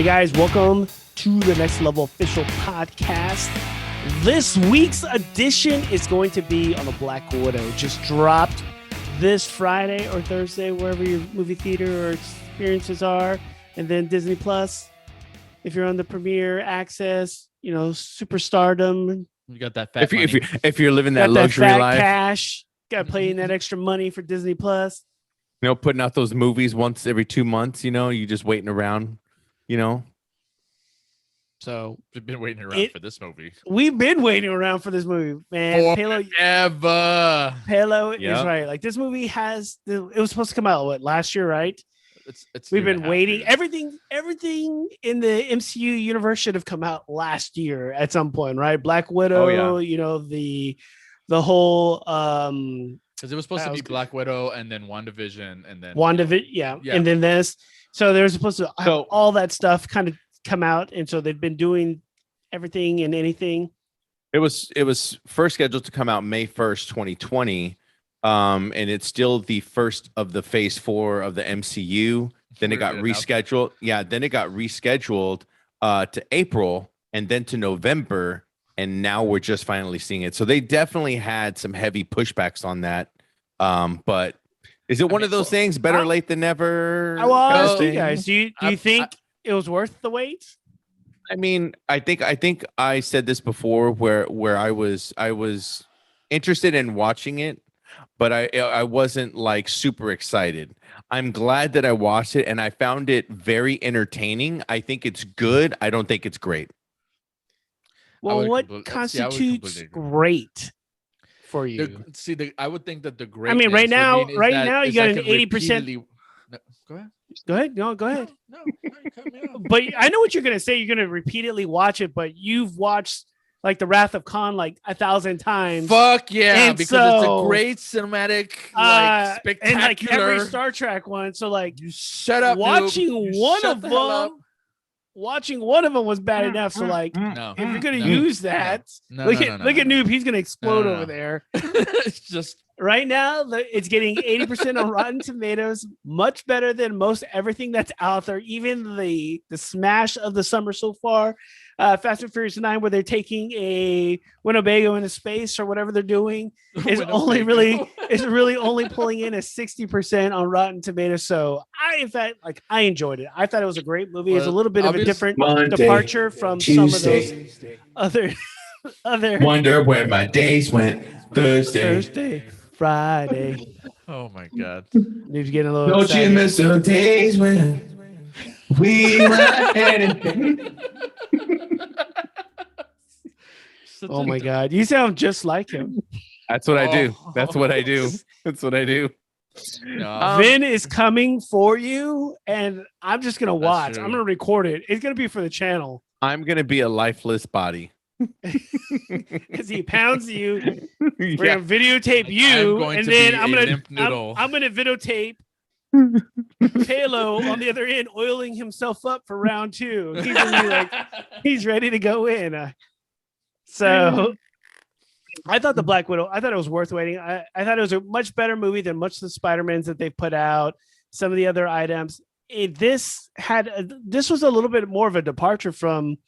Hey guys, welcome to the Next Level Official Podcast. This week's edition is going to be on the Black Widow. Just dropped this Friday or Thursday, wherever your movie theater or experiences are. And then Disney Plus, if you're on the Premier Access, you know, Superstardom. You got that fat if you're living that got luxury that fat life, cash, got to pay in that extra money for Disney Plus. you know, putting out those movies once every 2 months, you know, you just waiting around, you know. So we've been waiting around for this movie. We've been waiting around for this movie, man. Forever. Palo is right. Like this movie it was supposed to come out last year, right? We've been waiting. Everything in the MCU universe should have come out last year at some point, right? Black Widow, you know, the whole because it was supposed to be Black Widow and then WandaVision and then WandaVision, and then this. So they're supposed to have all that stuff kind of come out, and so they've been doing everything and anything. It was first scheduled to come out May 1st, 2020. And it's still the first of the phase 4 of the MCU. Then it got rescheduled. Yeah, then it got rescheduled to April and then to November. And now we're just finally seeing it. So they definitely had some heavy pushbacks on that. But is it one of those things? Better late than never. I will ask you guys. Do you think it was worth the wait? I mean, I think I said this before where I was interested in watching it, but I wasn't like super excited. I'm glad that I watched it and I found it very entertaining. I think it's good. I don't think it's great. Well, what constitutes great for you? I would think that the great. I mean, right now you got an 80%. Go ahead. No, go ahead. No, cut me off. But I know what you're gonna say. You're gonna repeatedly watch it, but you've watched like The Wrath of Khan like 1,000 times. Fuck yeah, and because it's a great cinematic, like spectacular, and like every Star Trek one. So like, you shut up. Watching one of them was bad enough. So like, if you're gonna use that, look at Noob. He's gonna explode over there. It's just right now. It's getting 80% on Rotten Tomatoes, much better than most everything that's out there. Even the smash of the summer so far, Fast and Furious 9, where they're taking a Winnebago into space or whatever they're doing, is really only pulling in a 60% on Rotten Tomatoes. So I enjoyed it. I thought it was a great movie. It's a little bit of a different departure from Tuesday, some of those other. Wonder where my days went. Thursday, Friday. Oh my God! Noob's getting a little. Don't you miss the days when we were headed? Oh my God! You sound just like him. That's what I do. That's what I do. That's what I do. Vin is coming for you, and I'm just gonna watch. I'm gonna record it. It's gonna be for the channel. I'm gonna be a lifeless body. Because he pounds you. We're gonna videotape you, and then I'm gonna videotape Palo on the other end oiling himself up for round 2. He's gonna be like, he's ready to go in. So I thought the Black Widow, I thought it was worth waiting. I thought it was a much better movie than much of the Spider-Mans that they put out. Some of the other items. This was a little bit more of a departure from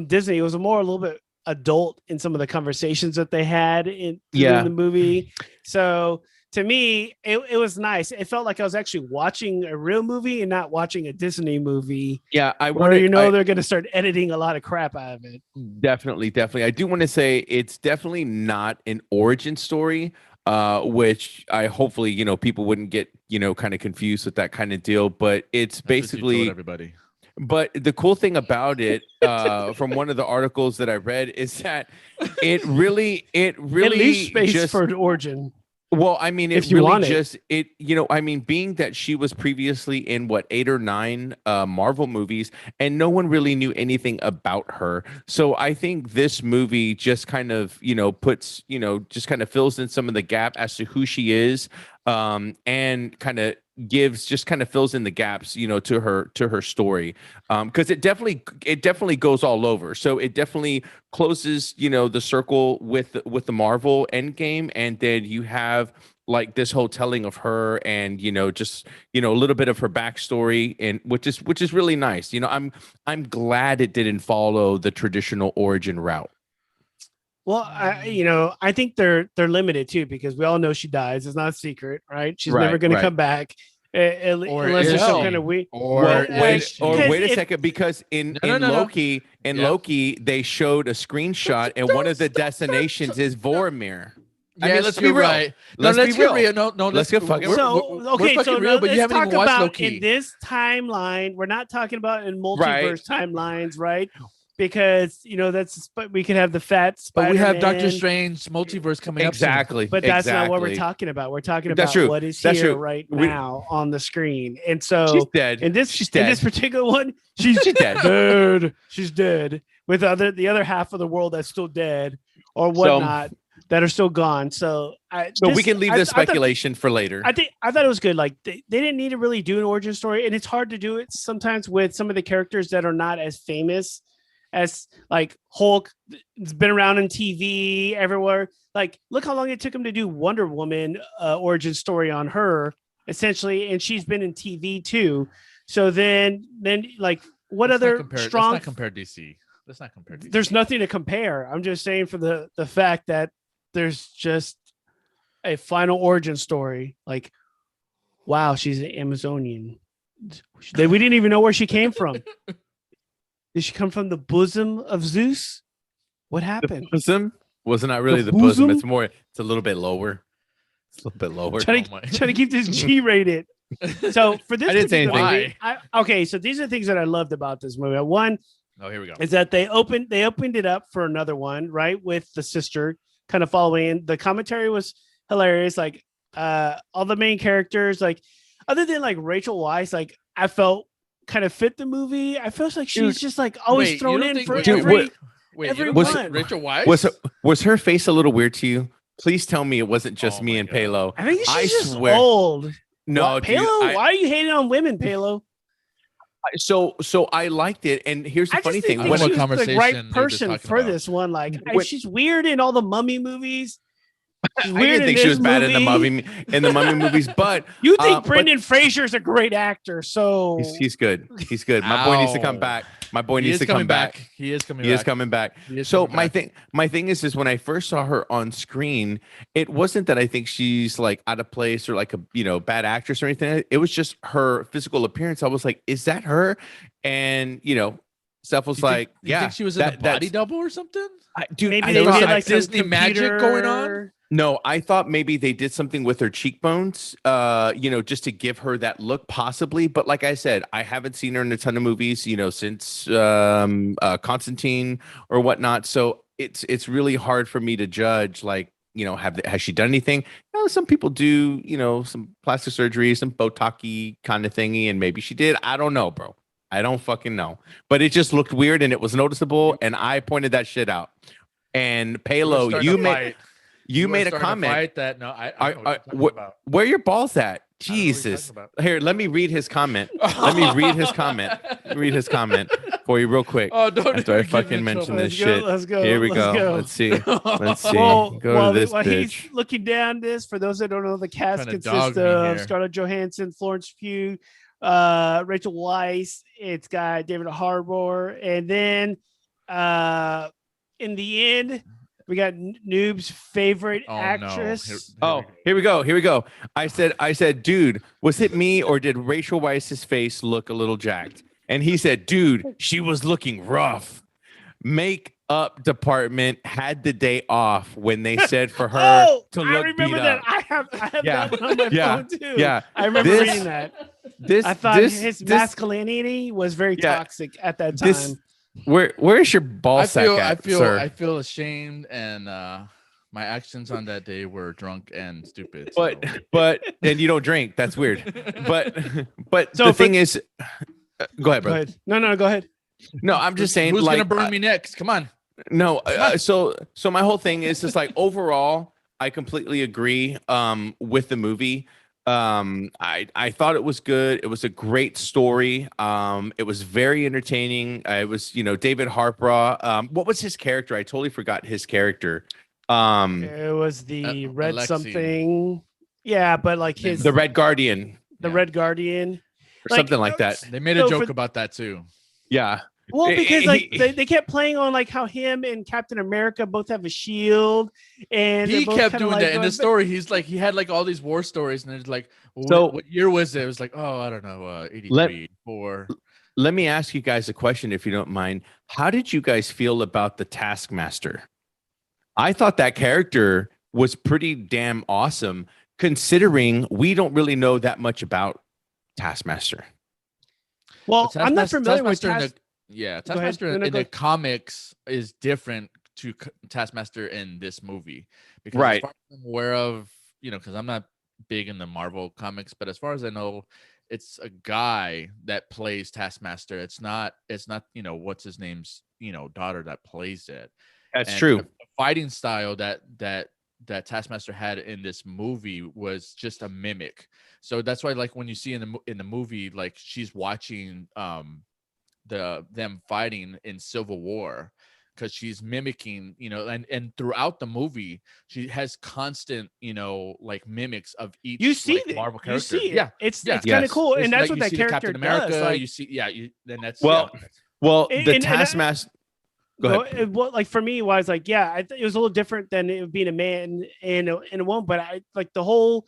Disney. It was a little bit adult in some of the conversations that they had in the movie. So to me, it was nice. It felt like I was actually watching a real movie and not watching a Disney movie. Yeah, they're going to start editing a lot of crap out of it. Definitely. I do want to say it's definitely not an origin story, which I hopefully, people wouldn't get, kind of confused with that kind of deal. But it's basically everybody. But the cool thing about it, from one of the articles that I read, is that it really it leaves space for an origin. Well, I mean, being that she was previously in 8 or 9 Marvel movies, and no one really knew anything about her. So I think this movie just kind of, puts, just kind of fills in some of the gap as to who she is, and kind of fills in the gaps, to her story, because it definitely goes all over. So it definitely closes, the circle with the Marvel Endgame, and then you have like this whole telling of her, and just a little bit of her backstory, and which is really nice. I'm glad it didn't follow the traditional origin route. Well, I think they're limited too, because we all know she dies. It's not a secret, right? She's never Right, going to right. come back, Or unless there's is some she? kind of weird. Or Well, is wait, she? or Because wait a if- second, because in No, no, no. Loki, Yeah. Loki, they showed a screenshot, and one of the destinations is Vormir. Yes, I mean, let's be you're real. right. Let's no, be let's get real. real. No, Let's get fucking we're- real. So we're okay, fucking so real, but you let's haven't talk even watched about Loki. in this timeline. We're not talking about in multiverse Right. timelines, right? Because that's, but we could have the fat But we have Spider-Man, Doctor Strange multiverse coming up soon. Exactly. But that's not what we're exactly. talking about. We're talking That's about true. what is That's here true. right We- now on the screen. And so She's dead. in this She's in dead. this particular one, she's She's dead. dead. She's dead. With the other half of the world that's still dead or whatnot that are still gone. So we can leave this speculation for later. I thought it was good. Like they didn't need to really do an origin story, and it's hard to do it sometimes with some of the characters that are not as famous as like Hulk. It's been around in TV everywhere. Like, look how long it took him to do Wonder Woman origin story on her, essentially, and she's been in TV too. So then like what Let's not other compare, strong? Let's not compare DC. Let's not compare DC. There's nothing to compare. I'm just saying for the fact that there's just a final origin story. Like, wow, she's an Amazonian. We didn't even know where she came from. Did she come from the bosom of Zeus? What happened? Bosom was not really The the bosom. bosom? It's a little bit lower. It's a little bit lower. Trying Oh my- to keep this G rated. So for this, I didn't say particular anything. movie, okay, so these are things that I loved about this movie. One Oh, here we go. is that they opened it up for another one, right? With the sister kind of following in. The commentary was hilarious. Like all the main characters, like other than like Rachel Weisz, like I felt kind of fit the movie. I felt like she's Dude, just like always Wait, you thrown don't in think- for wait, Dude, every. what- Wait, every you don't one. think Rachel Weisz? Was her face a little weird to you? Please tell me it wasn't just Oh me my and God. Palo. I think she's I just swear. old. No, What, dude, Palo? I- Why are you hating on women, Palo? so I liked it, and here's the I funny just thing. think What she was the conversation right they've been person talking for about. this one. Like When- she's weird in all the Mummy movies. She's I weird didn't think in she this was bad in the mummy movies, but You think but Brendan Fraser's a great actor, so he's good. He's good. My boy needs to come Ow. back. My boy He needs is to coming come back. He is coming He back. is coming back. He is So coming back. my thing is when I first saw her on screen, it wasn't that I think she's like out of place or like a bad actress or anything. It was just her physical appearance. I was like, is that her? And Steph was You think- like, you yeah, think she was in a that- body that's- double or something? dude. maybe I they was thought- did some like some Disney magic going on? computer- No, I thought maybe they did something with her cheekbones, just to give her that look, possibly. But like I said, I haven't seen her in a ton of movies, since Constantine or whatnot. So it's really hard for me to judge. Like, has she done anything? Some people do, some plastic surgery, some Botox kind of thingy, and maybe she did. I don't know, bro. I don't fucking know. But it just looked weird and it was noticeable, and I pointed that shit out. And Palo, Starting you to made fight. you were made a starting to comment. fight that no, I don't know what you're talking what- about. Where your balls at? I don't know what you're Jesus. talking Here, let me read his comment. Let me read his comment. Read his comment for you real quick. Oh, don't After I even get me fucking in mention trouble. this Let's go, shit. let's go. Here we let's go. Let's see. Let's see. Well, Go while, to this while bitch. he's looking down this, for those that don't know, the cast Trying to dog consists me of here. Scarlett Johansson, Florence Pugh, Rachel Weisz. It's got David Harbour, and then in the end, we got Noob's favorite Oh, actress. No. Oh, here we go. Here we go. I said, dude, was it me or did Rachel Weisz's face look a little jacked? And he said, dude, she was looking rough. Makeup department had the day off when they said for her to I look remember beat that. up. I have Yeah. that one on my Yeah. phone too. Yeah. I remember This- reading that. This I thought this, his this, masculinity was very Yeah. toxic at that time. this where is your ball I sack at, sir? I feel ashamed, and my actions on that day were drunk and stupid. but so- and you don't drink. That's weird. But So the for- thing is, go ahead, Go bro. ahead. No, go ahead. No, I'm just saying. who's like, gonna burn me next? Come on. No, so my whole thing is just like overall, I completely agree with the movie. I thought it was good. It was a great story. It was very entertaining. It was David Harbour. What was his character? I totally forgot his character. It was the red Alexei. something. Yeah, but like his The Red Guardian the Yeah. Red Guardian. or something like that. They made So a joke for- about that too. Yeah. Well, Eh, because eh, like he- they kept playing on like how him and Captain America both have a shield, and He they're both kept kinda, doing like, that in going the back- story. He's like, he had like all these war stories, and it's like, So- what year was it? It was like, oh, I don't know, 83, 4. Let me ask you guys a question, if you don't mind. How did you guys feel about the Taskmaster? I thought that character was pretty damn awesome, considering we don't really know that much about Taskmaster. Well, But I'm not Taskmaster- familiar with Taskmaster in Task. Yeah, Go ahead. Taskmaster No, no, in go- the comics is different to Taskmaster in this movie because Right. as far as I'm aware of, because I'm not big in the Marvel comics, but as far as I know, it's a guy that plays Taskmaster. It's not what's his name's daughter that plays it. That's And true. The fighting style that Taskmaster had in this movie was just a mimic. So that's why, like, when you see in the movie, like, she's watching them fighting in Civil War, because she's mimicking, and throughout the movie she has constant, like, mimics of each You see like, it. Marvel You character. see it. Yeah, It's yeah. it's kind of Yes. cool, It's and that's like what you that see the character Captain America. does. Like, You see, then that's Well, yeah. Well, And- the and I- Taskmaster. Go ahead. Well, like for me, it was like, yeah, it was a little different than it being a man and a woman, but I like the whole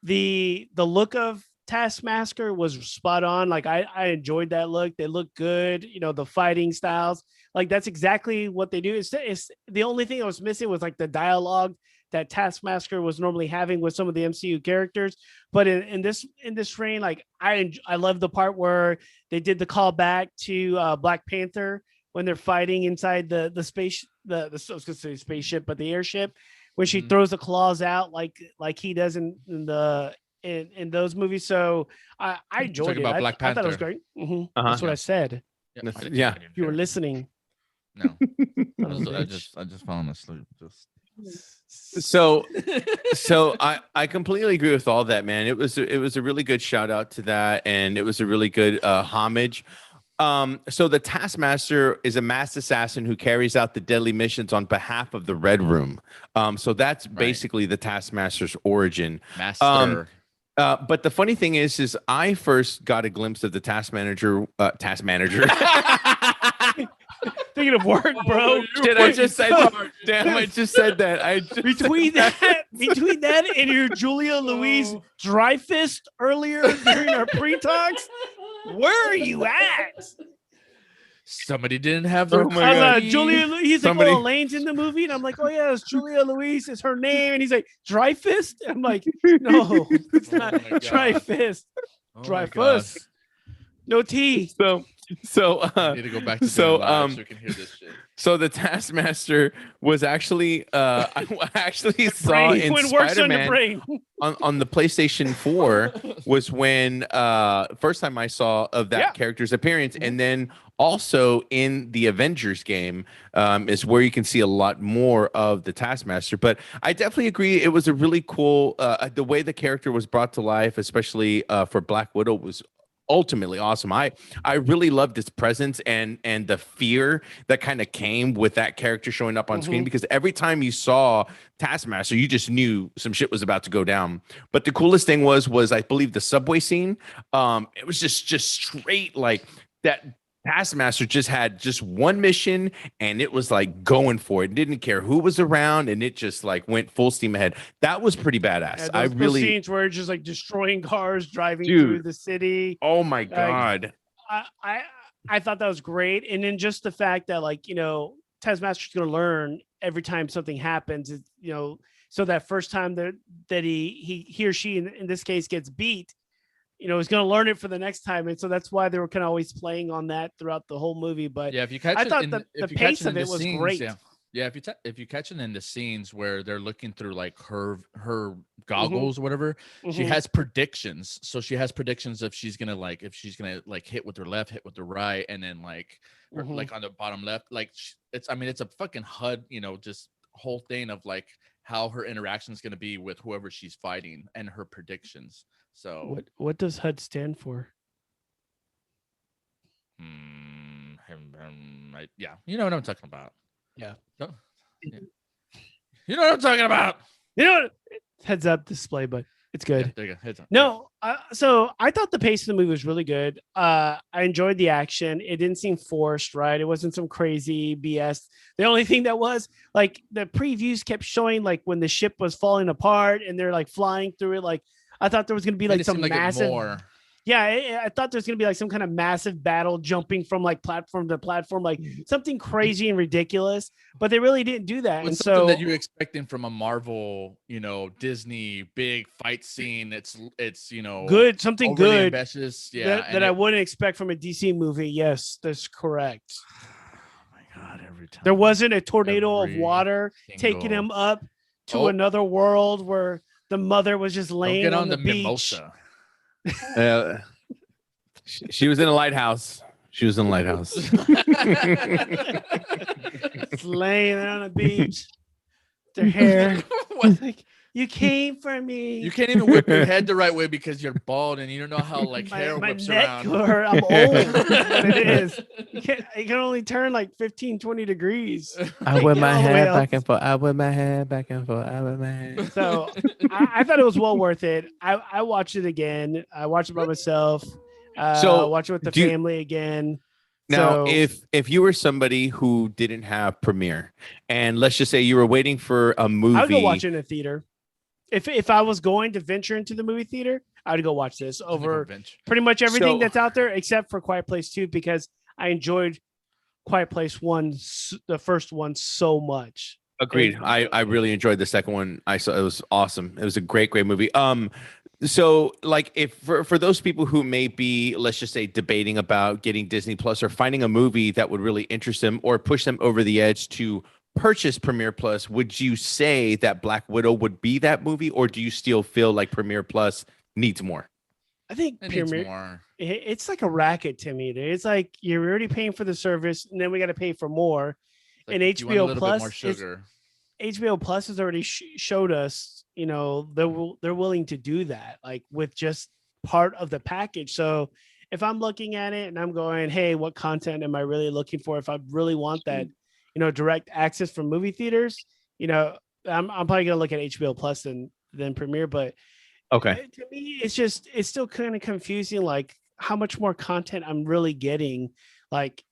the look of Taskmaster was spot on. Like I enjoyed that look. They look good. The fighting styles. Like that's exactly what they do. It's the only thing that was missing was like the dialogue that Taskmaster was normally having with some of the MCU characters. But in this reign, like I love the part where they did the callback to Black Panther when they're fighting inside the space I was gonna say spaceship, but the airship, when she Mhm. throws the claws out like he does in those movies. So I enjoyed talking it. about Black I thought it was Panther. great. Mhm. Uh-huh. That's what I said. Yeah. If you were listening. No, Son of a I bitch. just fallen asleep. Just So I completely agree with all that, man. It was a really good shout out to that, and it was a really good homage. So the Taskmaster is a masked assassin who carries out the deadly missions on behalf of the Red Room. So that's basically the Taskmaster's origin. master. But the funny thing is I first got a glimpse of the Taskmanager. Thinking of work, bro. Did I just say that? Damn, I just said that. Between that and your Julia Louise dry fist earlier during our pre-talks, where are you at? Somebody didn't have their Oh my God. copy. Julia, he's Somebody- like, oh, Elaine's in the movie, and I'm like, oh yeah, it's Julia Louise, is her name, and he's like, dry fist. I'm like, no, it's Oh not my dry God. fist, Oh dry my God. fist, no T. So I need to go back to so, doing live um, so we can hear this shit. So the Taskmaster was actually I actually saw Brain. in When works on your Spider-Man brain. on the PlayStation 4 was when first time I saw of that Yeah. character's appearance, and then also in the Avengers game is where you can see a lot more of the Taskmaster. But I definitely agree, it was a really cool the way the character was brought to life, especially for Black Widow, was ultimately awesome. I really loved his presence and the fear that kind of came with that character showing up on screen, because every time you saw Taskmaster, you just knew some shit was about to go down. But the coolest thing was I believe the subway scene. It was just straight like that. Taskmaster just had just one mission, and it was like going for it. Didn't care who was around, and it just like went full steam ahead. That was pretty badass. Yeah, I those really, scenes where it's just like destroying cars, driving Dude. through the city. oh my god. I thought that was great, and then just the fact that Taskmaster's going to learn every time something happens. So that first time that he or she in this case gets beat, is going to learn it for the next time, and so that's why they were kind of always playing on that throughout the whole movie. But Yeah, if you catch I it thought in the if you pace catch of in it the was scenes, great. Yeah, if you catch it in the scenes where they're looking through like her goggles or whatever, she Mhm. has predictions. So she has predictions if she's gonna hit with her left, hit with her right, and then her- Mhm. like on the bottom left, it's a fucking HUD, just whole thing of like how her interaction is gonna be with whoever she's fighting and her predictions. So What does HUD stand for? yeah, you know what I'm talking about. Yeah. No? Yeah. You know what I'm talking about. You know what? Heads up display, but It's good. Yeah, there you go. Heads up. No, so I thought the pace of the movie was really good. I enjoyed the action. It didn't seem forced, right? It wasn't some crazy BS. The only thing that was like the previews kept showing like when the ship was falling apart and they're like flying through it. Like I thought there was gonna be Made like it some seem like it massive. more. Yeah, I thought there's gonna be like some kind of massive battle jumping from like platform to platform, like something crazy and ridiculous. But they really didn't do that. What's And something so that you're expecting from a Marvel, Disney big fight scene? It's good, something overly good ambitious. Yeah, that I wouldn't expect from a DC movie. Yes, that's correct. Oh my god! Every time There wasn't a tornado of Every water taking single- him up to Oh. another world where the mother was just Don't laying get on the beach. mimosa. She was in a lighthouse. She was in a lighthouse. Just laying there on the beach. Their hair. What? Like, you came for me. You can't even whip your head the right way because you're bald and you don't know how like hair my whips neck around. hurt. I'm old. That's what it is. You can only turn like 15, 20 degrees. I whip my All the way head up. back and forth. I whip my head back and forth. I whip my head. So I thought it was well worth it. I watched it again. I watched it by myself. So, watch it with the do you- family again. Now, So- if you were somebody who didn't have Premiere, and let's just say you were waiting for a movie, I would go watch it in a theater. If I was going to venture into the movie theater, I would go watch this over pretty much everything So- that's out there except for Quiet Place 2 because I enjoyed Quiet Place 1, the first one, so much. Agreed. I really enjoyed the second one. I saw it was awesome. It was a great movie. So like if for those people who may be, let's just say, debating about getting Disney Plus or finding a movie that would really interest them or push them over the edge to purchase Premiere Plus, would you say that Black Widow would be that movie, or do you still feel like Premiere Plus needs more? I think It needs Premiere, more. it's like a racket to me. It's like you're already paying for the service, and then we got to pay for more. Like, And you want a HBO little bit Plus more is- sugar. HBO Plus has already showed us, they're willing to do that, like with just part of the package. So if I'm looking at it and I'm going, hey, what content am I really looking for? If I really want that, direct access from movie theaters, I'm probably gonna look at HBO Plus than Premiere. But Okay. to me, it's still kind of confusing, like how much more content I'm really getting. Like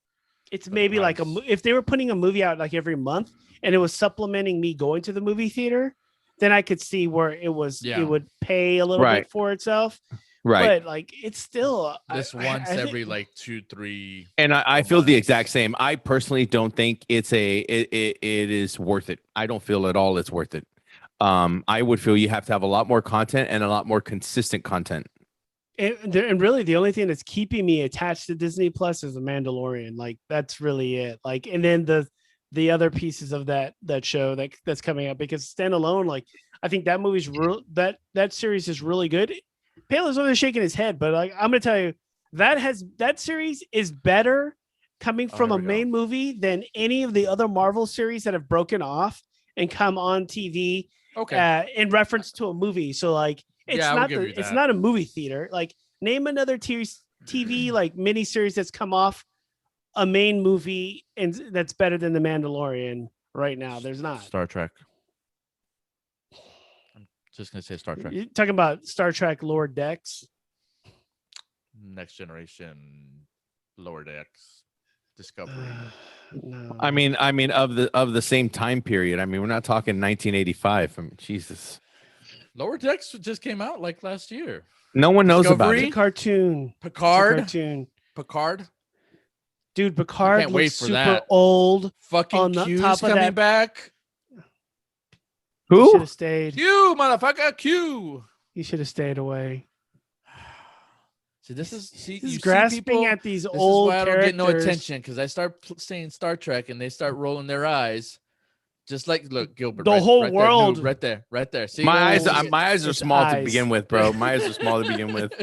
it's maybe like price. if they were putting a movie out like every month and it was supplementing me going to the movie theater, then I could see where it would pay a little Right. bit for itself. Right. But like it's still This I once think- every like 2-3. And I feel the exact same. I personally don't think it is worth it. I don't feel at all it's worth it. I would feel you have to have a lot more content and a lot more consistent content. and really the only thing that's keeping me attached to Disney Plus is The Mandalorian. Like that's really it. Like and then the other pieces of that show that's coming up, because standalone, like I think that movie's that series is really good. Pale's over there shaking his head, but like I'm gonna tell you, that series is better coming from here a we go. main movie than any of the other Marvel series that have broken off and come on TV Okay. in reference to a movie. So like it's Yeah, I would not give you it's that. not a movie theater. Like name another TV like mini series that's come off a main movie and that's better than The Mandalorian right now. There's not. Star Trek. I'm just gonna say Star Trek. You're talking about Star Trek Lower Decks. Next Generation, Lower Decks, Discovery. No. I mean of the same time period. I mean, we're not talking 1985. I mean, Jesus. Lower Decks just came out like last year. No one knows about Discovery? It's a it. cartoon. It's a Picard. cartoon. Picard. Dude, Picard can't wait looks for super that. old. Fucking On the Q's top of coming that- back. You should Who? have stayed. Q, motherfucker, Q. You should have stayed away. See, this is see, He's you see grasping people, at these this old is why I don't characters. get no attention because I start saying Star Trek and they start rolling their eyes, just like look Gilbert. The right- whole right there, world. dude, right there. See, My It's- eyes are it's small to eyes. begin with, bro. My eyes are small to begin with.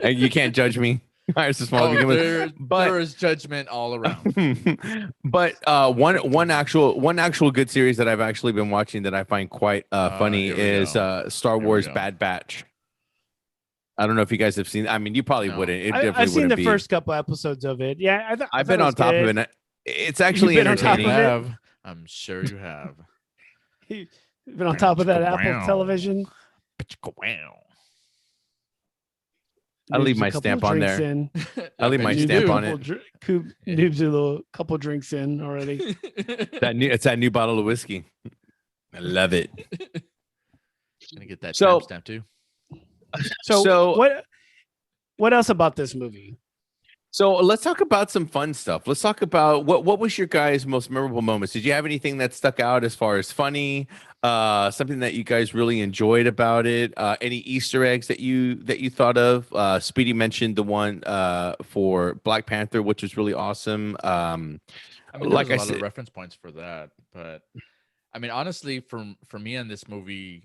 And you can't judge me. My eyes are small to begin with. But- there is judgment all around. But one actual good series that I've actually been watching that I find quite funny here we is go. Star Here we Wars go. Bad Batch. I don't know if you guys have seen. I mean, you probably No. wouldn't. It definitely I've seen wouldn't the be. first couple episodes of it. Yeah, I've been on top of it. It's actually been on top entertaining. of it? I'm sure you have. You've been on top of that Apple Wow. television. I'll leave Noob's a my couple stamp of on drinks there. in. I'll leave my bet you stamp do. on it. Noob's a little couple drinks in already. It's that new bottle of whiskey. I love it. Gonna get that So- stamp too. So what else about this movie? So let's talk about some fun stuff. Let's talk about what was your guys' most memorable moments. Did you have anything that stuck out as far as funny, something that you guys really enjoyed about it? Any Easter eggs that you thought of? Speedy mentioned the one for Black Panther, which was really awesome. I mean, like there's I a lot said- of reference points for that, but I mean, honestly, for me in this movie,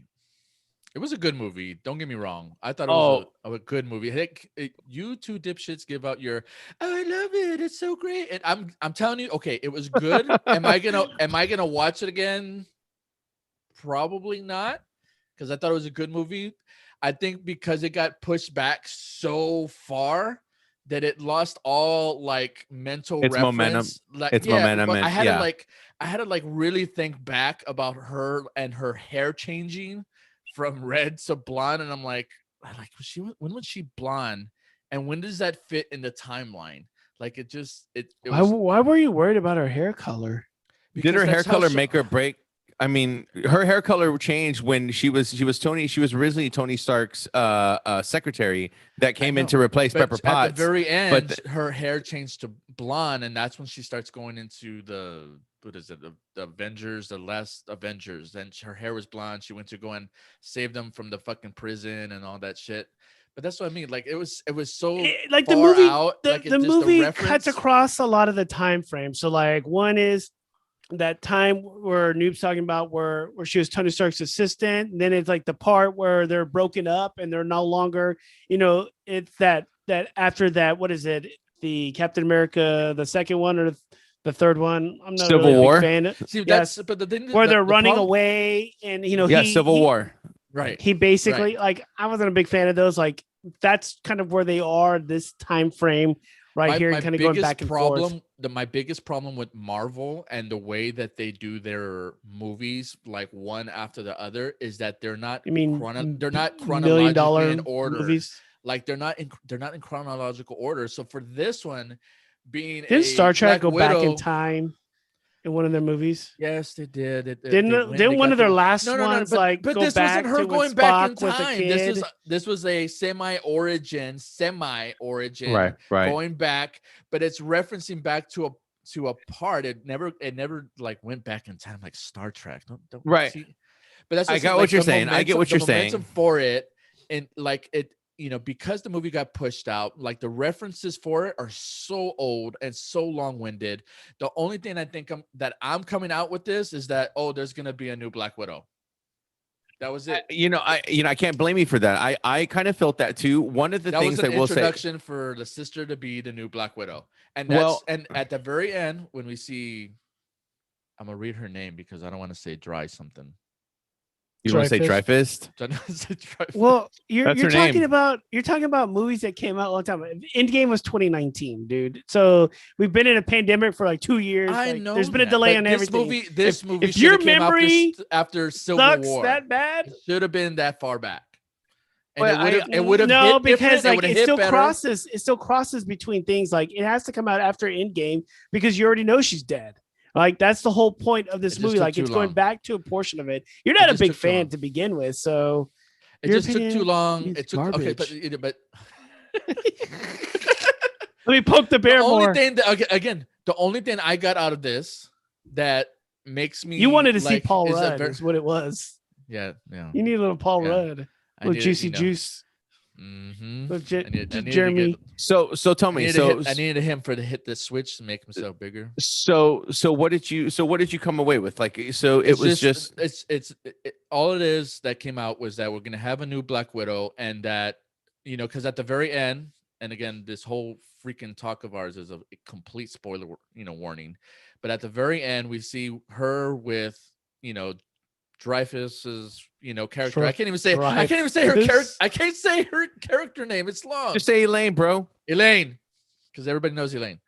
it was a good movie. Don't get me wrong. I thought it was a good movie. Heck, you two dipshits give out your, oh, I love it. It's so great. And I'm telling you, okay, it was good. Am I gonna watch it again? Probably not, because I thought it was a good movie. I think because it got pushed back so far that it lost all like mental Its momentum. reference. Like, Its momentum but and- I had yeah. to really think back about her and her hair changing from red to blonde, and I'm like when was she blonde, and when does that fit in the timeline? Like it Why were you worried about her hair color? Did her because hair that's how color she- make or break? I mean, her hair color changed when she was originally Tony Stark's secretary that came in know, to replace but Pepper at Potts. the very end, but her hair changed to blonde, and that's when she starts going into the what is it, the Avengers, the last Avengers. Then her hair was blonde. She went to go and save them from the fucking prison and all that shit. But that's what I mean. Like it was so Like the far movie, out. the, like the just movie reference- cuts across a lot of the time frames. So like one is that time where Noob's talking about where she was Tony Stark's assistant. And then it's like the part where they're broken up and they're no longer, it's that after that, what is it? The Captain America, the second one or the third one? I'm not Civil really a big War? fan. See, Yes. that's but the thing Where they're the running problem- away and Civil War. right? He basically like I wasn't a big fan of those. Like that's kind of where they are this time frame right here, and kind of going back and forth. My biggest problem with Marvel and the way that they do their movies, like one after the other, is that they're not. I mean, they're not $1 chronologically million in order. movies. Like they're not in chronological order. So for this one, being Didn't Star Trek Black go back in Widow- time in one of their movies? Yes, they did. Didn't one of their last ones like but go this back wasn't her to when going back in Spock was a time. kid? This was a semi-origin, Right. going back, but it's referencing back to a part. It never like went back in time like Star Trek. Don't Right. see- But that's I just, got like, what you're the saying. I get what the you're saying. momentum for it, and like it, because the movie got pushed out, like the references for it are so old and so long-winded. The only thing I think I'm coming out with this is that there's gonna be a new Black Widow. That was it. I can't blame you for that. I kind of felt that too. One of the That things was an that we'll say, introduction for the sister to be the new Black Widow, and and at the very end when we see, I'm gonna read her name because I don't want to say dry something. you want to say Dryfist? Well, you're That's her talking name. about movies that came out a long time. Endgame was 2019, dude. So we've been in a pandemic for like 2 years. I Like, know there's been a that, delay but on this everything. This If- movie, if your shoulda came memory after Civil Sucks War, that bad? should have been that far back. And Well, it would have no, hit because different, like would've it hit still better. crosses between things. Like it has to come out after Endgame because you already know she's dead. Like that's the whole point of this It just movie. took Like it's too going long. back to a portion of it. You're not a just big took too fan long. to begin with, so It your just took too opinion long. is It took okay, garbage. but let me poke the the bear only more. thing that again, the only thing I got out of this that makes me You wanted to see like, Paul is a Rudd, ver- is what it was. yeah. You need a little Paul Yeah. Rudd, I little needed, juicy juice, Mm-hmm. little I needed to Jeremy. get- So tell me. I needed him to hit the switch to make himself bigger. So what did you come away with? Like, so it It's was just it's all it is that came out was that we're gonna have a new Black Widow, and that because at the very end, and again, this whole freaking talk of ours is a complete spoiler, warning. But at the very end, we see her with Dreyfus's character. I can't even say her character. Dreyfus? I can't say her character name. It's long. just say Elaine, bro. Elaine, because everybody knows Elaine.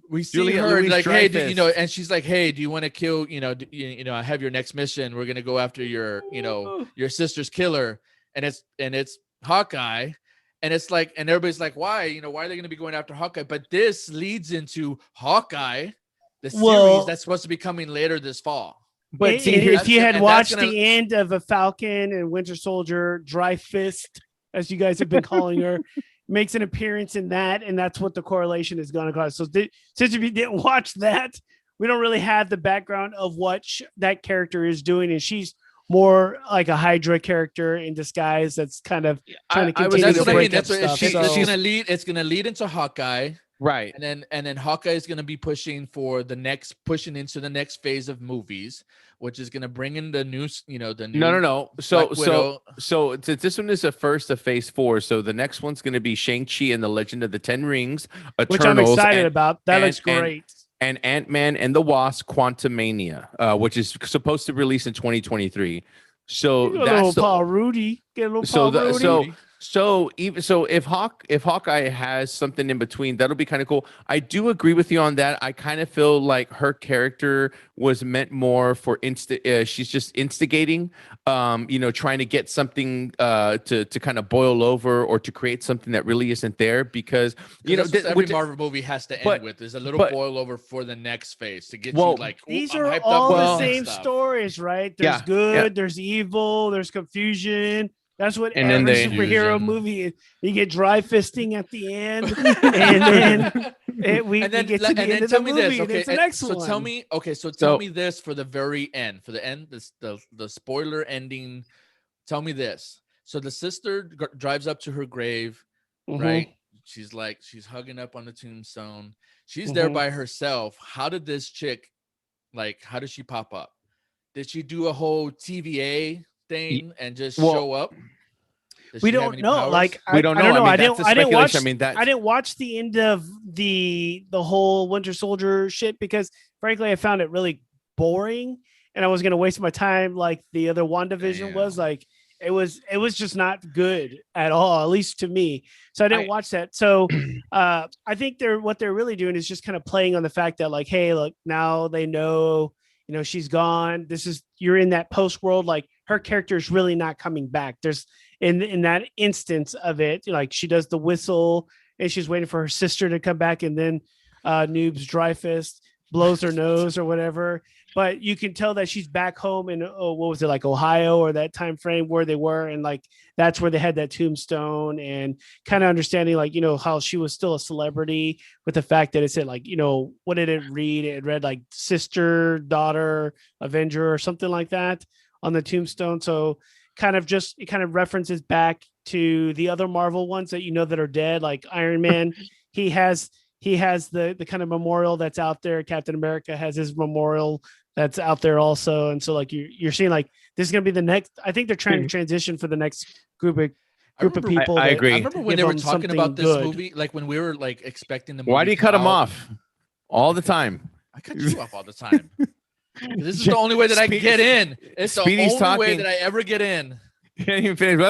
We see Juliette her Louise like, hey, Dreyfus. and she's like, hey, do you want to kill, I have your next mission. We're gonna go after your, your sister's killer. and it's Hawkeye, and it's like, and everybody's like, why? Why are they going to be going after Hawkeye? But this leads into Hawkeye, the series Well- that's supposed to be coming later this fall. But And see, if here's, you had and that's watched gonna- the end of a Falcon and Winter Soldier, Dry Fist, as you guys have been calling her, makes an appearance in that, and that's what the correlation is going to cause. So since you didn't watch that, we don't really have the background of what that character is doing, and she's more like a Hydra character in disguise. That's kind of trying to I was continue That's to what I break mean. up That's what stuff. it's So- gonna lead. It's gonna lead into Hawkeye, right. and then Hawkeye is gonna be pushing into the next phase of movies, which is gonna bring in the new, the new. No. So Black Widow. this one is the first of Phase 4. So the next one's going to be Shang-Chi and the Legend of the Ten Rings, Eternals, which I'm excited and, about. That and- looks great. and Ant-Man and the Wasp: Quantumania, which is supposed to release in 2023. So Get a that's little the, Paul Rudy. Get a little so Paul the, Rudy. so if Hawkeye has something in between, that'll be kind of cool. I do agree with you on that. I kind of feel like her character was meant more for she's just instigating, trying to get something to kind of boil over or to create something that really isn't there, because That's what every which- Marvel movie has to end but- with is a little but- boil over for the next phase to get Well, you like, ooh, These I'm are hyped up all for the Well- next same stuff. stories, right? There's Yeah, good, there's evil, there's confusion. That's what And then every they- superhero Fusion. movie is. You get dry fisting at the end, and then we get to the end of the tell me movie, this, and okay? it's the next so one. tell me, okay, so So- tell me this for the very end, the spoiler ending. Tell me this. So the sister drives up to her grave, Mhm. right? She's hugging up on the tombstone. She's there Mhm. by herself. How did this chick, how did she pop up? Did she do a whole TVA thing and just well, show up? Does We she have don't any know. powers? Like we don't know. I don't know. I that's didn't. the I didn't watch. speculation. I mean, that's I didn't watch the end of the whole Winter Soldier shit because, frankly, I found it really boring, and I was going to waste my time like the other WandaVision was. Damn. Like it was just not good at all, at least to me. So I didn't watch that. So I think what they're really doing is just kind of playing on the fact that, like, hey, look, now they know, she's gone. You're in that post world. Like her character is really not coming back. There's in that instance of it, like she does the whistle and she's waiting for her sister to come back, and then Noob's Dry Fist blows her nose or whatever. But you can tell that she's back home in what was it, like Ohio or that time frame where they were, and like that's where they had that tombstone, and kind of understanding like how she was still a celebrity with the fact that it said like what did it read? It read like sister, daughter, Avenger or something like that on the tombstone. So it kind of references back to the other Marvel ones that that are dead, like Iron Man. He has the kind of memorial that's out there. Captain America has his memorial that's out there also. And so like you're seeing like this is gonna be the next. I think they're trying to transition for the next group of people. I that agree. I remember when give they were them talking something about this good. movie, like when we were like expecting the movie. Why do you to cut him out. off all the time? I cut you off all the time. This is the only way that I Speedy- get in. It's the Speedy's only way talking. that I ever get in. Can't even finish.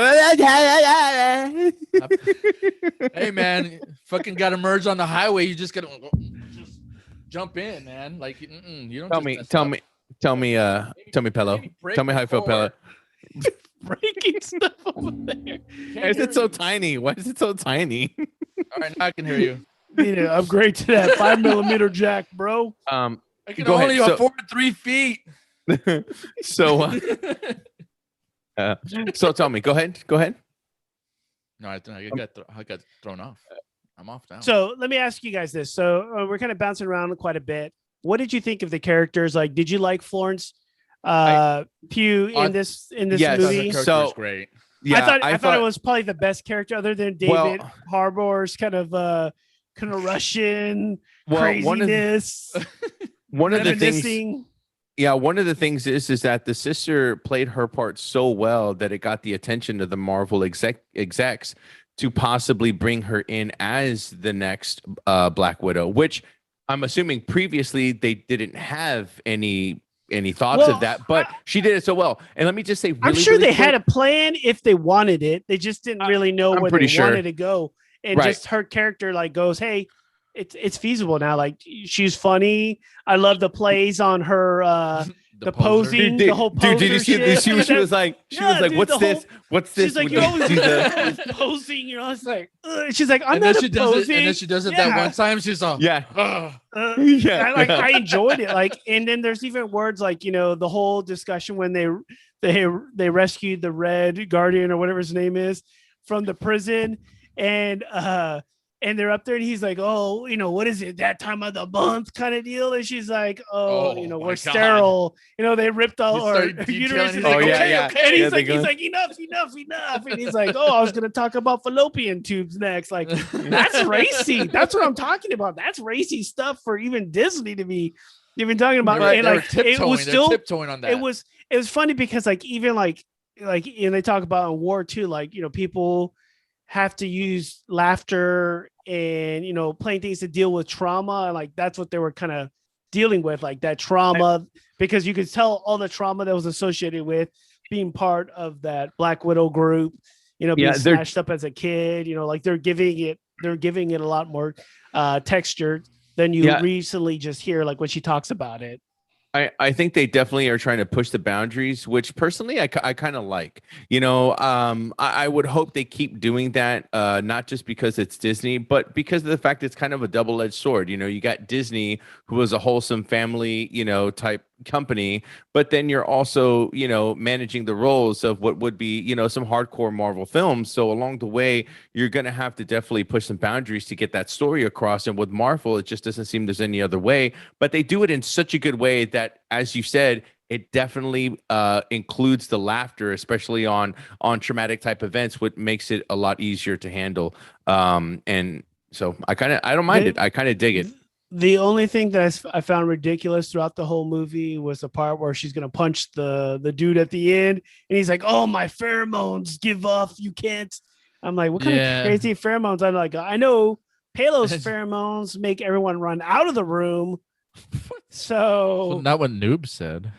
Hey man, fucking got to merge on the highway. You just gotta just jump in, man. Like you don't. Tell just me, mess tell up. me, Pello. Maybe break Tell me how you feel, Pello. before. breaking stuff over there. Why is it so tiny? Why is it so tiny? All right, now I can hear you. Need to upgrade to that 5mm jack, bro. I can Go ahead, only so- afford 3 feet. so so tell me. Go ahead. No, I got thrown off. I'm off now. So let me ask you guys this. So we're kind of bouncing around quite a bit. What did you think of the characters? Like, did you like Florence Pugh I- in this Yes. Her movie? character So- is great. Yeah, I thought it was probably the best character other than David Well- Harbour's kind of Russian one of craziness. one of the things. reminiscing. Yeah, one of the things is that the sister played her part so well that it got the attention of the Marvel execs to possibly bring her in as the next Black Widow, which I'm assuming previously they didn't have any thoughts Well, of that, but she did it so well. And let me just say, I'm sure they had a plan if they wanted it. They just didn't really know I'm where pretty they sure. wanted to go. And Right. just her character like goes, hey, it's feasible now. Like she's funny. I love the plays on her the poser. posing, Dude, the whole dude, did you poser see? Did you shit. see what she was like? She Yeah, was like, dude, "What's the this? whole- What's this?" She's like, Would you're you always do the- always posing. You're always like, she's like, I'm And then not she does posing. it. And then she does it Yeah. that one time. She's all, Yeah, "Ugh." yeah, I enjoyed it. Like, and then there's even words like, the whole discussion when they rescued the Red Guardian or whatever his name is from the prison, and they're up there and he's like, oh, what is it, that time of the month kind of deal? And she's like, Oh we're my God. sterile. They ripped all You our start detailing uterus. his- He's like, Oh, yeah, okay, yeah. okay. And Yeah, he's they like, go- enough. And he's like, oh, I was gonna talk about fallopian tubes next. Like, that's racy. That's what I'm talking about. That's racy stuff for even Disney to be even talking about. They And were like, it tiptoeing. was They're still, tiptoeing on that. it was funny because like even like and they talk about in war too, like people have to use laughter and playing things to deal with trauma, and like that's what they were kind of dealing with, like that trauma, because you could tell all the trauma that was associated with being part of that Black Widow group, being Yeah, they're- snatched up as a kid, like they're giving it a lot more texture than you Yeah. recently just hear, like when she talks about it. I think they definitely are trying to push the boundaries, which personally I kind of like. I would hope they keep doing that, not just because it's Disney, but because of the fact it's kind of a double-edged sword. You got Disney, who was a wholesome family, type company, but then you're also, managing the roles of what would be, some hardcore Marvel films. So along the way, you're going to have to definitely push some boundaries to get that story across. And with Marvel, it just doesn't seem there's any other way, but they do it in such a good way that, as you said, it definitely includes the laughter, especially on traumatic type events, which makes it a lot easier to handle. And so I don't mind it. I kind of dig it. The only thing that I found ridiculous throughout the whole movie was the part where she's gonna punch the dude at the end, and he's like, "Oh, my pheromones give off. You can't." I'm like, "What kind Yeah. of crazy pheromones?" I'm like, "I know Palos pheromones make everyone run out of the room." So So not what Noob said.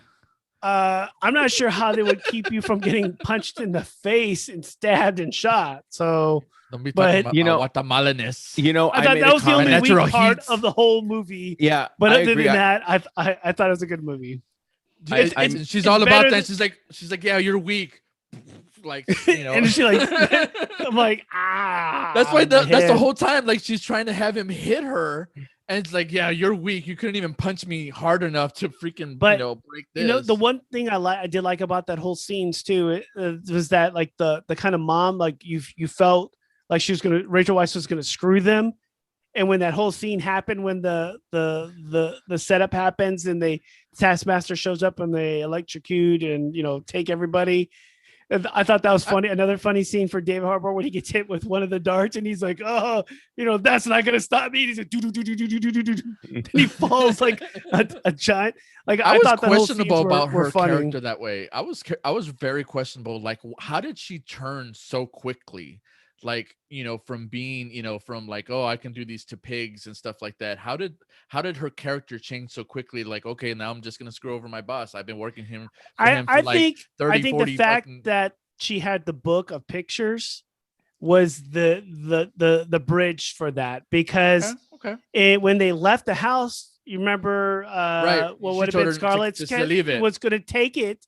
I'm not sure how they would keep you from getting punched in the face and stabbed and shot. So Don't be But, talking about guatemalanes. I thought made that a was the only comment- Natural weak part heat. of the whole movie. Yeah, But I other agree. than that, I thought it was a good movie. And she's all it's about better that. She's like, yeah, you're weak. Like, And she like, I'm like, That's why my that's the head. whole time. Like, she's trying to have him hit her, and it's like, yeah, you're weak. You couldn't even punch me hard enough to freaking, But, break this. The one thing I did like about that whole scenes too, was that like the kind of mom, like you felt like Rachel Weisz was gonna screw them. And when that whole scene happened, when the setup happens and Taskmaster shows up and they electrocute and take everybody, I thought that was funny. Another funny scene for David Harbour when he gets hit with one of the darts and he's like, "Oh, that's not gonna stop me." And he's like, "Do do do do do do do do do," and he falls like a giant. Like I I was thought the whole questionable scenes about were her funny. character that way. I was very questionable. Like, how did she turn so quickly? Like, from being, from like, oh, I can do these to pigs and stuff like that. How did her character change so quickly? Like, okay, now I'm just gonna screw over my boss. I've been working for him for I like think 30, I think 40 the fact fucking- that she had the book of pictures was the bridge for that, because okay. when they left the house, you remember Right. what She would have told been her Scarlett's to leave it. was going to take it,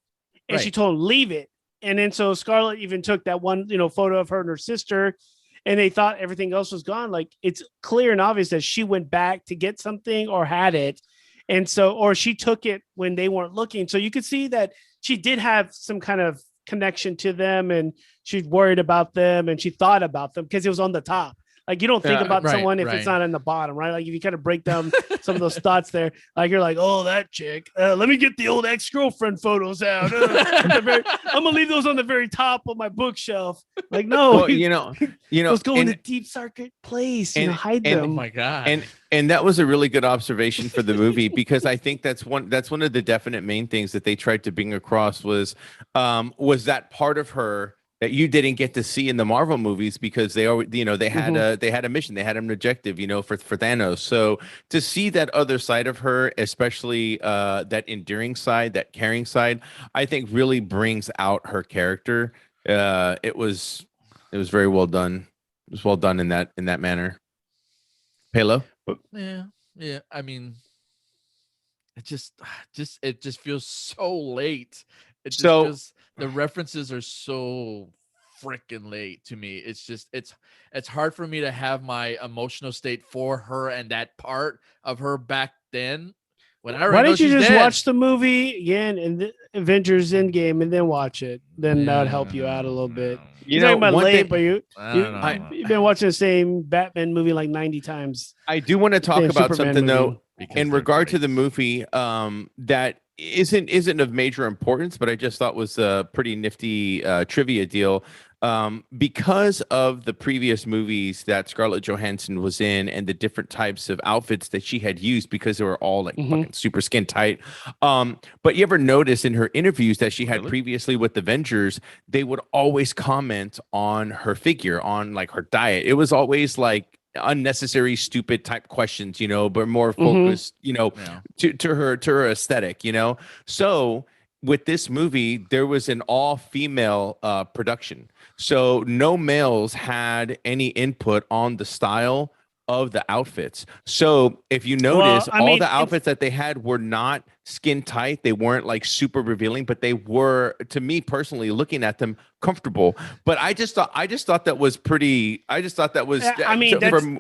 and she Right. told him leave it. And then so Scarlett even took that one photo of her and her sister, and they thought everything else was gone. Like, it's clear and obvious that she went back to get something or had it, and so, or she took it when they weren't looking. So you could see that she did have some kind of connection to them, and she's worried about them, and she thought about them because it was on the top. Like, you don't think Yeah, about right, someone if right. it's not in the bottom, right? Like, if you kind of break down some of those thoughts there, like you're like, oh, that chick. Let me get the old ex-girlfriend photos out. I'm gonna leave those on the very top of my bookshelf. Like, no, Well, let's go in and- a deep secret place. and- Hide and- Oh them. my god. and that was a really good observation for the movie, because I think that's one of the definite main things that they tried to bring across was that part of her that you didn't get to see in the Marvel movies, because they already, they had a mission, they had an objective, for Thanos. So to see that other side of her, especially that endearing side, that caring side, I think really brings out her character. It was very well done. It was well done in that manner. Halo. yeah. I mean, it just feels so late. It just So- feels the references are so freaking late to me. It's hard for me to have my emotional state for her and that part of her back then when I already Why know don't you she's just dead. watch the movie again and the Avengers Endgame and then watch it? Then that would help you out a little bit. You You're talking know, about one late, thing but I don't know. you've been watching the same Batman movie like 90 times. I do want to talk Same about Superman something though. movie. Because In they're regard to the great. movie, that isn't of major importance, but I just thought was a pretty nifty trivia deal. Because of the previous movies that Scarlett Johansson was in and the different types of outfits that she had used, because they were all like Mhm. fucking super skin tight. But you ever notice in her interviews that she had Really? previously with Avengers, they would always comment on her figure, on like her diet. It was always like unnecessary stupid type questions, but more Mhm. focused, Yeah. to her aesthetic. So with this movie there was an all-female production, so no males had any input on the style of the outfits. So if you notice, I all mean, the it's- outfits that they had were not skin tight. They weren't like super revealing, but they were, to me personally, looking at them, comfortable. But I just thought that was pretty. I just thought that was. I mean, so that's, for-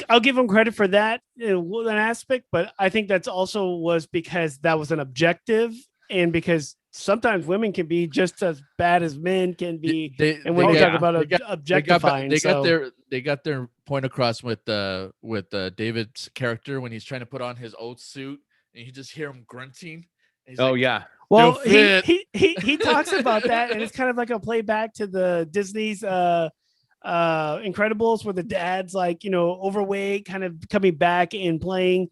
I'll give them credit for that an aspect, but I think that's also was because that was an objective, and because sometimes women can be just as bad as men can be. And when they you got- talk about they got- objectifying, they got so- their point across with David's character when he's trying to put on his old suit and you just hear him grunting. He's oh like, yeah. Well, They'll fit. he talks about that, and it's kind of like a playback to the Disney's Incredibles, where the dad's like, overweight, kind of coming back and playing,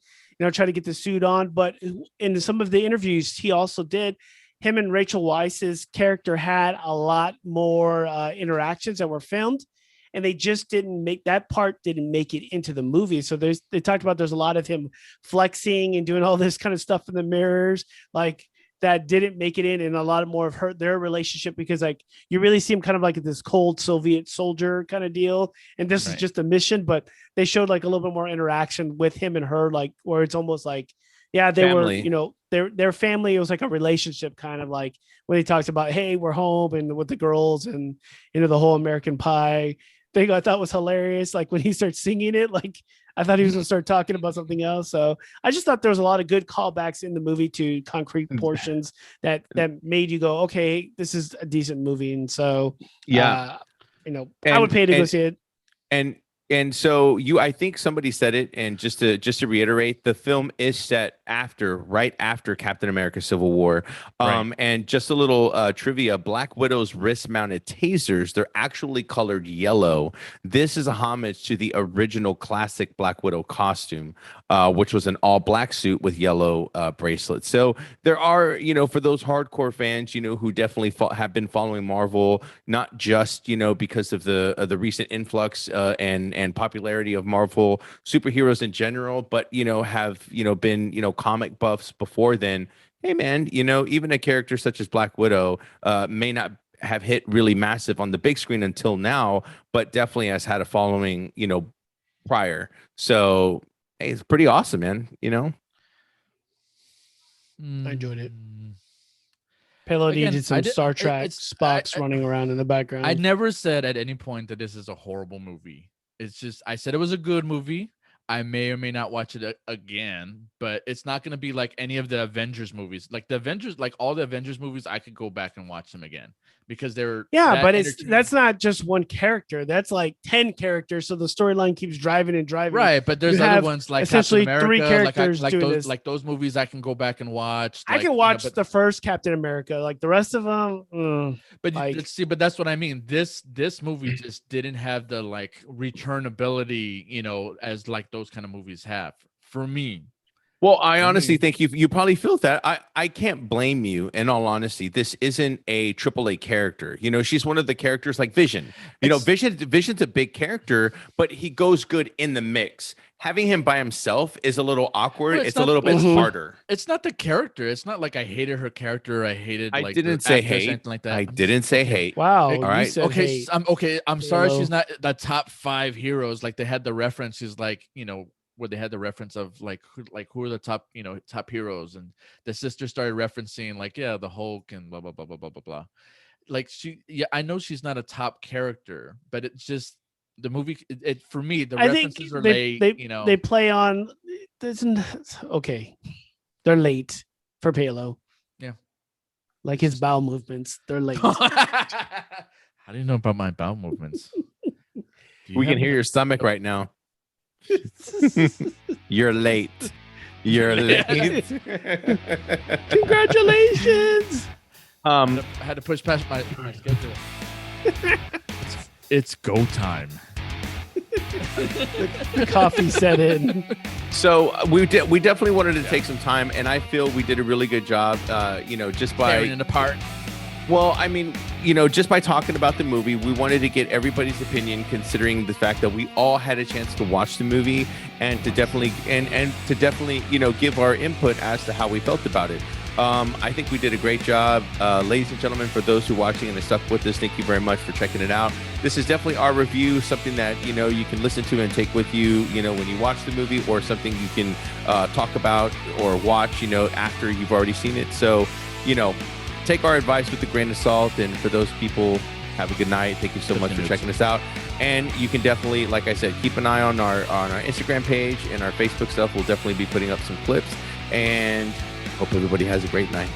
try to get the suit on. But in some of the interviews he also did, him and Rachel Weisz's character had a lot more interactions that were filmed, and they just didn't make it into the movie. So they talked about there's a lot of him flexing and doing all this kind of stuff in the mirrors, like that didn't make it in, and a lot more of their relationship, because like you really see him kind of like this cold Soviet soldier kind of deal, and this is Right. just a mission. But they showed like a little bit more interaction with him and her, like where it's almost like, yeah, they Family. were, their family. It was like a relationship, kind of like when he talks about, hey, we're home, and with the girls, and the whole American Pie thing. I thought was hilarious. Like when he starts singing it, like I thought he was gonna start talking about something else. So I just thought there was a lot of good callbacks in the movie to concrete portions that made you go, okay, this is a decent movie. And so I would pay to go see it. And so I think somebody said it, and just to reiterate, the film is set right after Captain America Civil War. Right. And just a little trivia, Black Widow's wrist-mounted tasers, they're actually colored yellow. This is a homage to the original classic Black Widow costume, which was an all-black suit with yellow bracelets. So there are, for those hardcore fans, who definitely have been following Marvel, not just, because of the recent influx and popularity of Marvel superheroes in general, but have been comic buffs before then. Hey man, even a character such as Black Widow may not have hit really massive on the big screen until now, but definitely has had a following prior. So hey, it's pretty awesome, man. I enjoyed it. Mm. Payload Again, needed some I did- Star it- Trek it's- Spocks I- running around in the background. I never said at any point that this is a horrible movie. It's just I said it was a good movie. I may or may not watch it again, but it's not going to be like any of the Avengers movies. Like all the Avengers movies, I could go back and watch them again because they're that but entertaining. that's not just one character. That's like 10 characters. So the storyline keeps driving and driving. right. But there's You other have ones like essentially Captain three America, characters like doing those this. like those movies I can go back and watch. I like, can watch but, the first Captain America. Like the rest of them, but like- see, but that's what I mean. This movie just didn't have the like returnability, as like those kind of movies have for me. Well, I For honestly me. think you probably feel that. I can't blame you. In all honesty, this isn't a AAA character. She's one of the characters like Vision. It's- Vision's a big character, but he goes good in the mix. Having him by himself is a little awkward. Well, it's It's a not- little bit Mhm. harder. It's not the character. It's not like I hated her character. I hated. I Like, didn't the say actress or hate. anything like that. I I'm just- didn't say okay. hate. wow. All right. You said Okay, hate. I'm sorry. Halo. She's not the top 5 heroes. Like they had the references, like where they had the reference of like who are the top, top heroes, and the sister started referencing like, yeah, the Hulk and blah blah blah blah blah blah blah. Like I know she's not a top character, but it's just the movie. It for me, the I think references are late. they play on. Okay, they're late for Palo. Yeah, like his bowel movements, they're late. How do you know about my bowel movements? We can hear your stomach right now. You're late. You're late. Congratulations. I had to push past my schedule. It's go time. The coffee set in. So we definitely wanted to take some time, and I feel we did a really good job. Just by tearing it apart. Well, I mean, just by talking about the movie, we wanted to get everybody's opinion, considering the fact that we all had a chance to watch the movie and to definitely give our input as to how we felt about it. I think we did a great job. Ladies and gentlemen, for those who are watching and have stuck with us, thank you very much for checking it out. This is definitely our review, something that, you can listen to and take with you, when you watch the movie, or something you can talk about or watch, after you've already seen it. So, take our advice with a grain of salt. And for those people, have a good night. Thank you so much for checking us out. And you can definitely, like I said, keep an eye on our Instagram page and our Facebook stuff. We'll definitely be putting up some clips, and hope everybody has a great night.